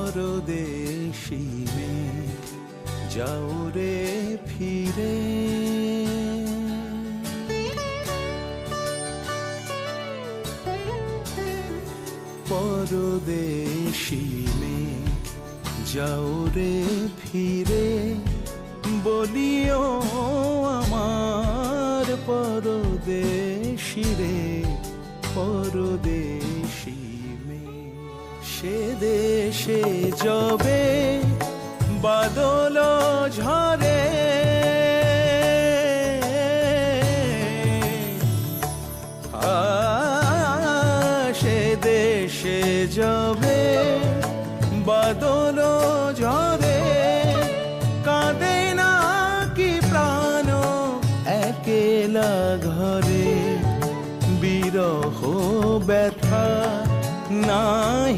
পরদেশী মেয়ে যাও রে ফিরে। পরদেশী মেয়ে যাও রে ফিরে, বলিও আমার পরদেশী রে পরদেশী মেয়ে। সে দেশে যবে বাদল ঝরে, সে দেশে যবে বাদল ঝরে, কাঁদে না কি প্রাণ একেলা ঘরে, বিরহ ব্যথা নাই